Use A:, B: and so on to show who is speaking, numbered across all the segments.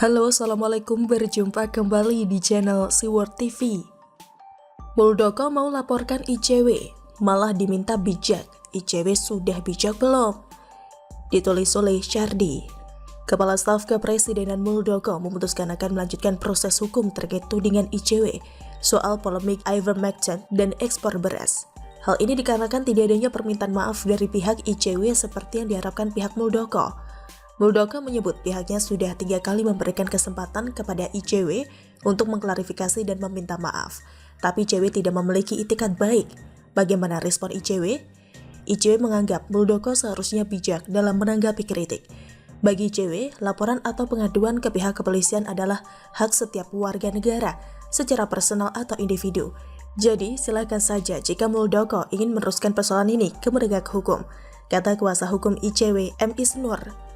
A: Halo, Assalamualaikum, berjumpa kembali di channel Siward TV. Muldoko mau laporkan ICW, malah diminta bijak. ICW sudah bijak belum? Ditulis oleh Syardi. Kepala Staf Kepresidenan Muldoko memutuskan akan melanjutkan proses hukum terkait tudingan ICW soal polemik ivermectin dan ekspor beras. Hal ini dikarenakan tidak adanya permintaan maaf dari pihak ICW seperti yang diharapkan pihak Muldoko. Muldoko menyebut pihaknya sudah 3 kali memberikan kesempatan kepada ICW untuk mengklarifikasi dan meminta maaf, tapi ICW tidak memiliki itikat baik. Bagaimana respon ICW? ICW menganggap Muldoko seharusnya bijak dalam menanggapi kritik. Bagi ICW, laporan atau pengaduan ke pihak kepolisian adalah hak setiap warga negara, secara personal atau individu. Jadi, silakan saja jika Muldoko ingin meneruskan persoalan ini ke penegak hukum, kata kuasa hukum ICW M. Isnur.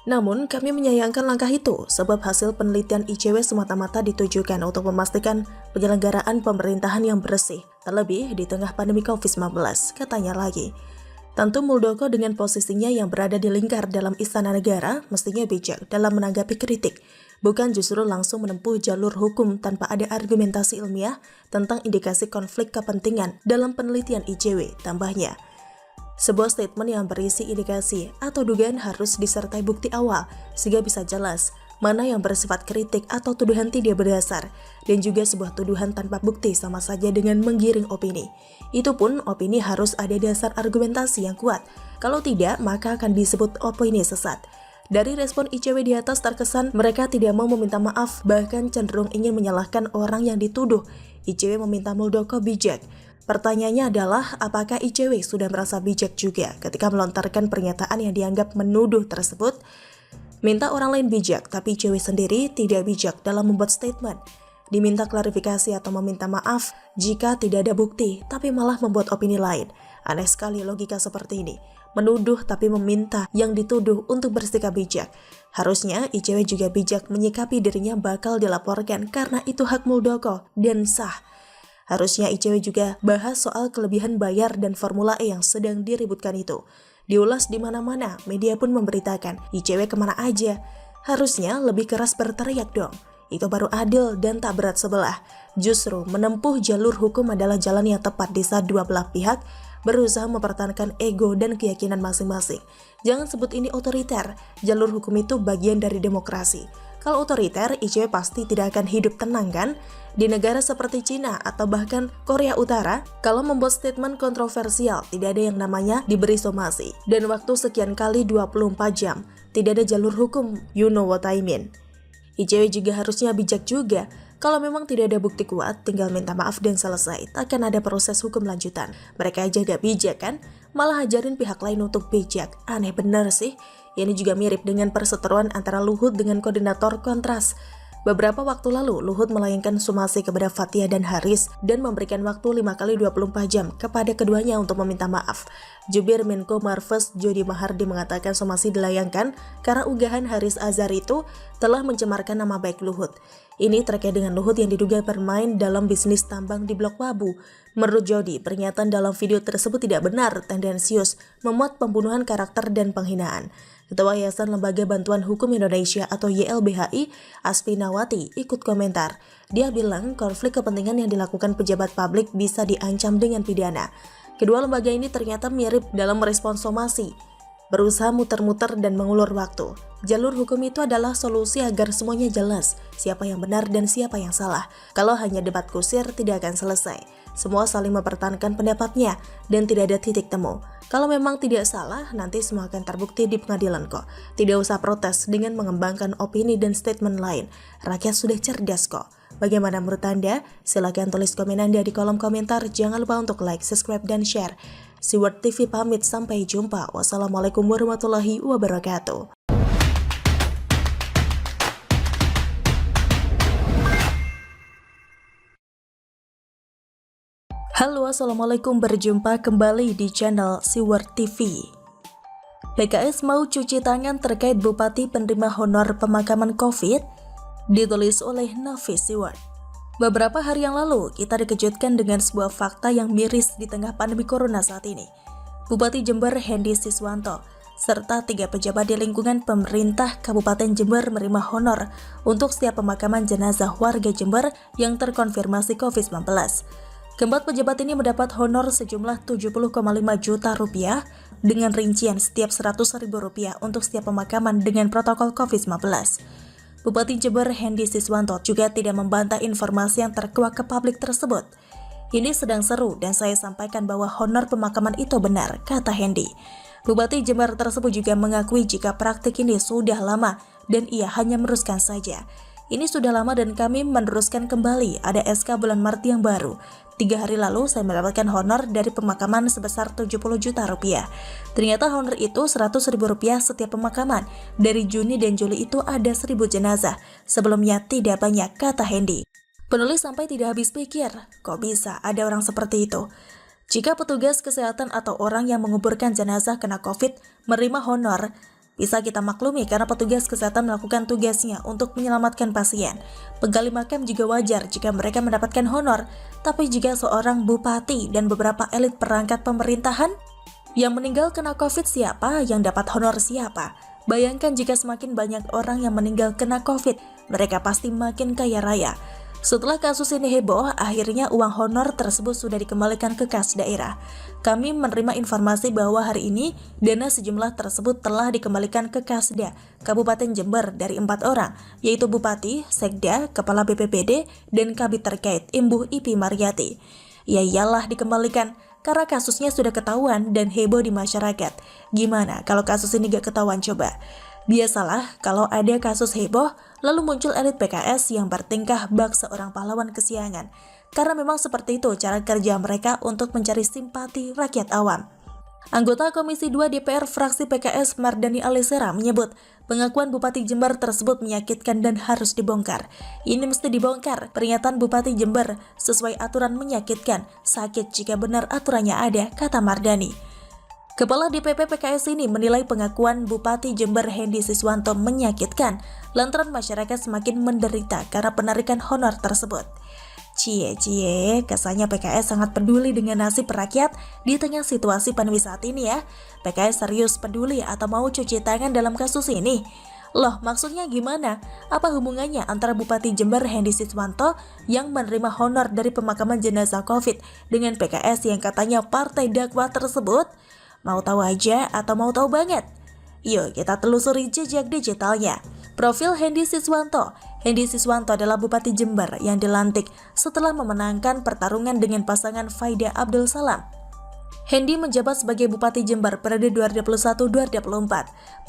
A: Namun, kami menyayangkan langkah itu sebab hasil penelitian ICW semata-mata ditujukan untuk memastikan penyelenggaraan pemerintahan yang bersih, terlebih di tengah pandemi COVID-19, katanya lagi. Tentu Muldoko dengan posisinya yang berada di lingkar dalam istana negara mestinya bijak dalam menanggapi kritik, bukan justru langsung menempuh jalur hukum tanpa ada argumentasi ilmiah tentang indikasi konflik kepentingan dalam penelitian ICW, tambahnya. Sebuah statement yang berisi indikasi atau dugaan harus disertai bukti awal sehingga bisa jelas mana yang bersifat kritik atau tuduhan tidak berdasar, dan juga sebuah tuduhan tanpa bukti sama saja dengan menggiring opini. Itu pun opini harus ada dasar argumentasi yang kuat, kalau tidak maka akan disebut opini sesat. Dari respon ICW di atas terkesan mereka tidak mau meminta maaf, bahkan cenderung ingin menyalahkan orang yang dituduh. ICW meminta Muldoko bijak. Pertanyaannya adalah, apakah ICW sudah merasa bijak juga ketika melontarkan pernyataan yang dianggap menuduh tersebut? Minta orang lain bijak, tapi ICW sendiri tidak bijak dalam membuat statement. Diminta klarifikasi atau meminta maaf jika tidak ada bukti, tapi malah membuat opini lain. Aneh sekali logika seperti ini. Menuduh tapi meminta yang dituduh untuk bersikap bijak. Harusnya ICW juga bijak menyikapi dirinya bakal dilaporkan karena itu hak Muldoko dan sah. Harusnya ICW juga bahas soal kelebihan bayar dan Formula E yang sedang diributkan itu. Diulas di mana-mana, media pun memberitakan ICW kemana aja. Harusnya lebih keras berteriak dong. Itu baru adil dan tak berat sebelah. Justru menempuh jalur hukum adalah jalan yang tepat di saat dua belah pihak berusaha mempertahankan ego dan keyakinan masing-masing. Jangan sebut ini otoriter, jalur hukum itu bagian dari demokrasi. Kalau otoriter, ICW pasti tidak akan hidup tenang kan? Di negara seperti Cina atau bahkan Korea Utara, kalau membuat statement kontroversial, tidak ada yang namanya diberi somasi. Dan waktu sekian kali 24 jam, tidak ada jalur hukum, you know what I mean. ICW juga harusnya bijak juga. Kalau memang tidak ada bukti kuat, tinggal minta maaf dan selesai. Takkan ada proses hukum lanjutan. Mereka aja gak bijak kan? Malah ajarin pihak lain untuk bijak. Aneh bener sih. Ini juga mirip dengan perseteruan antara Luhut dengan koordinator Kontras. Beberapa waktu lalu, Luhut melayangkan somasi kepada Fathia dan Haris dan memberikan waktu 5 kali 24 jam kepada keduanya untuk meminta maaf. Jubir Menko Marves Jody Mahardi mengatakan somasi dilayangkan karena unggahan Haris Azhar itu telah mencemarkan nama baik Luhut. Ini terkait dengan Luhut yang diduga bermain dalam bisnis tambang di Blok Wabu. Menurut Jody, pernyataan dalam video tersebut tidak benar, tendensius, memuat pembunuhan karakter dan penghinaan. Ketua Yayasan Lembaga Bantuan Hukum Indonesia atau YLBHI, Asfi Nawati, ikut komentar. Dia bilang konflik kepentingan yang dilakukan pejabat publik bisa diancam dengan pidana. Kedua lembaga ini ternyata mirip dalam merespon somasi, berusaha muter-muter dan mengulur waktu. Jalur hukum itu adalah solusi agar semuanya jelas, siapa yang benar dan siapa yang salah. Kalau hanya debat kusir, tidak akan selesai. Semua saling mempertahankan pendapatnya dan tidak ada titik temu. Kalau memang tidak salah, nanti semua akan terbukti di pengadilan kok. Tidak usah protes dengan mengembangkan opini dan statement lain. Rakyat sudah cerdas kok. Bagaimana menurut Anda? Silahkan tulis komen Anda di kolom komentar. Jangan lupa untuk like, subscribe, dan share. Siward TV pamit, sampai jumpa. Wassalamualaikum warahmatullahi wabarakatuh. Halo, Assalamualaikum, berjumpa kembali di channel Siward TV. PKS mau cuci tangan terkait Bupati penerima honor pemakaman COVID? Ditulis oleh Nafis Siward. Beberapa hari yang lalu, kita dikejutkan dengan sebuah fakta yang miris di tengah pandemi corona saat ini. Bupati Jember Hendy Siswanto serta 3 pejabat di lingkungan pemerintah Kabupaten Jember menerima honor untuk setiap pemakaman jenazah warga Jember yang terkonfirmasi COVID-19. Keempat pejabat ini mendapat honor sejumlah 70,5 juta rupiah dengan rincian setiap 100.000 rupiah untuk setiap pemakaman dengan protokol COVID-19. Bupati Jember Hendy Siswanto juga tidak membantah informasi yang terkuak ke publik tersebut. Ini sedang seru dan saya sampaikan bahwa honor pemakaman itu benar, kata Hendy. Bupati Jember tersebut juga mengakui jika praktik ini sudah lama dan ia hanya meneruskan saja. Ini sudah lama dan kami meneruskan kembali, ada SK bulan Maret yang baru. 3 hari lalu saya mendapatkan honor dari pemakaman sebesar 70 juta rupiah. Ternyata honor itu 100.000 rupiah setiap pemakaman. Dari Juni dan Juli itu ada 1.000 jenazah. Sebelumnya tidak banyak, kata Hendy. Penulis sampai tidak habis pikir, kok bisa ada orang seperti itu? Jika petugas kesehatan atau orang yang menguburkan jenazah kena COVID menerima honor, bisa kita maklumi karena petugas kesehatan melakukan tugasnya untuk menyelamatkan pasien. Penggali makam juga wajar jika mereka mendapatkan honor, tapi jika seorang bupati dan beberapa elit perangkat pemerintahan yang meninggal kena COVID, siapa yang dapat honor siapa? Bayangkan jika semakin banyak orang yang meninggal kena COVID, mereka pasti makin kaya raya. Setelah kasus ini heboh, akhirnya uang honor tersebut sudah dikembalikan ke kas daerah. Kami menerima informasi bahwa hari ini dana sejumlah tersebut telah dikembalikan ke Kasda Kabupaten Jember dari 4 orang, yaitu Bupati, Sekda, Kepala BPBD, dan Kabid terkait Ibu Ipi Mariati. Ya iyalah dikembalikan, karena kasusnya sudah ketahuan dan heboh di masyarakat. Gimana kalau kasus ini gak ketahuan coba? Biasalah kalau ada kasus heboh, lalu muncul elit PKS yang bertingkah bak seorang pahlawan kesiangan. Karena memang seperti itu cara kerja mereka untuk mencari simpati rakyat awam. Anggota Komisi 2 DPR fraksi PKS Mardani Alisera menyebut pengakuan Bupati Jember tersebut menyakitkan dan harus dibongkar. Ini mesti dibongkar. Pernyataan Bupati Jember sesuai aturan menyakitkan, sakit jika benar aturannya ada, kata Mardani. Kepala DPP PKS ini menilai pengakuan Bupati Jember Hendy Siswanto menyakitkan lantaran masyarakat semakin menderita karena penarikan honor tersebut. Cie, kesannya PKS sangat peduli dengan nasib rakyat di tengah situasi pandemi saat ini ya. PKS serius peduli atau mau cuci tangan dalam kasus ini? Loh, maksudnya gimana? Apa hubungannya antara Bupati Jember Hendy Siswanto yang menerima honor dari pemakaman jenazah COVID dengan PKS yang katanya partai dakwah tersebut? Mau tahu aja atau mau tahu banget? Yuk kita telusuri jejak digitalnya. Profil Hendy Siswanto. Hendy Siswanto adalah Bupati Jember yang dilantik setelah memenangkan pertarungan dengan pasangan Faida Abdul Salam. Hendy menjabat sebagai Bupati Jember periode 2021-2024.